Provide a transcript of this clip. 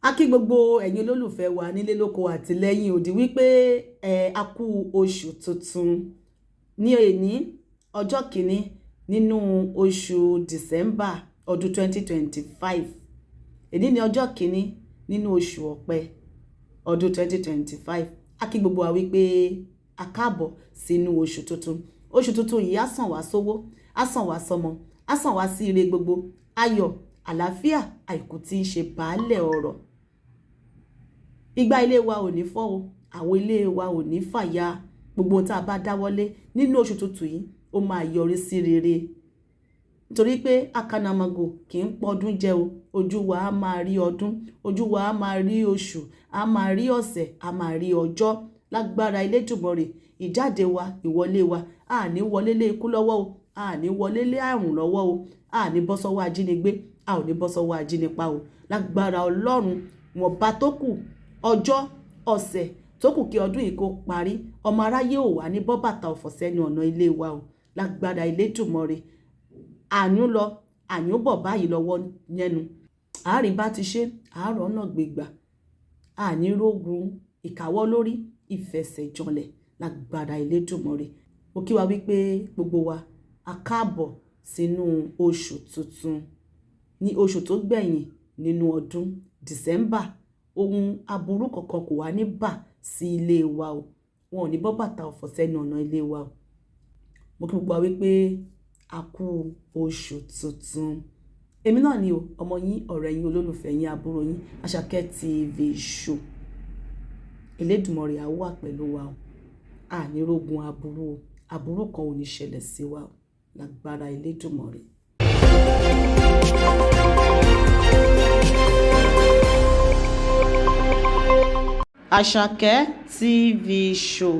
A kí gbogbo ẹ̀yin olólùfẹ́ wa nílé lóko àti lẹ́yìn odi wípé a kú oṣù tuntun ní èní ọjọ́ kìíní nínú oṣù December ọdún 2025. Èní ni ọjọ́ kìíní nínú oṣù Ọ̀pẹ ọdún 2025. A kí gbogbo wa wípé a káàbọ̀ sínú oṣù tuntun. Oṣù tuntun yìí á sàn wá sówó, á sàn wá sọmọ, á sàn wá sí ire gbogbo, ayọ̀, àlàáfíà, àìkú tí í ṣe baálẹ̀ ọrọ̀. Ìgbà ilé wa ò ní fọ́ o, àwọn ilé wa ò ní fàya. Gbogbo tá a bá dáwọ́lé nínú oṣù tuntun yìí ó máa yọrí sí rere. Nítorí pé akanamago kì í pọdún jẹ o, ojú wa á máa rí ọdún, ojú wa á máa rí oṣù, á máa rí ọ̀sẹ̀, á máa rí ọjọ́. Lágbára Elédùmarè, ìjáde wa, ìwọlé wa, a ní wọlé lé ikú lọ́wọ́ o, a ní wọlé lé àrùn lọ́wọ́ o, a ní bọ́ sọ́wọ́ ajínigbé, a ò ní bọ́ sọ́wọ́ ajínipa o. Lágbára Ọlọ́run, wọ́n bá tó kù ọjọ́ ọ̀sẹ̀ tó kù kí ọdún yìí kó parí, ọmọ aráyé ò wá ní bọ́ bàtà ọ̀fọ̀ sẹ́nu ọ̀nà ilé wa o. Lágbára Elédùmarè, àyún lọ àyún bọ̀ báyìí lọ́wọ́ yẹnu. Àárín bá ti ṣe àárọ̀ náà gbégbà, àní rógun ìkáwọ́ lórí ìfẹsẹ̀jọlẹ̀. Lágbára Elédùmarè, mo kí wa wípé gbogbo wa a káàbọ̀ sínú oṣù tuntun, ní oṣù tó gbẹ̀yìn nínú ọdún December. Ohun aburú kankan kò wá ní bà sí ilé wa o, wọn ò ní bọ́ bàtà ọ̀fọ̀ sẹ́nu ọ̀nà ilé wa o. Mo kí gbogbo wa wípé a kú oṣù tuntun. Èmi náà ni o, ọmọ yín, ọ̀rẹ́ yín, olólùfẹ́ yín, àbúrò yín, Àṣàkẹ́ TV show. Elédùmarè á wà pẹ̀lú wa o, àní rógun aburú o, aburú kan ò ní ṣẹlẹ̀ sí wa o. Lágbára Elédùmarè. Àṣàkẹ́ TV show.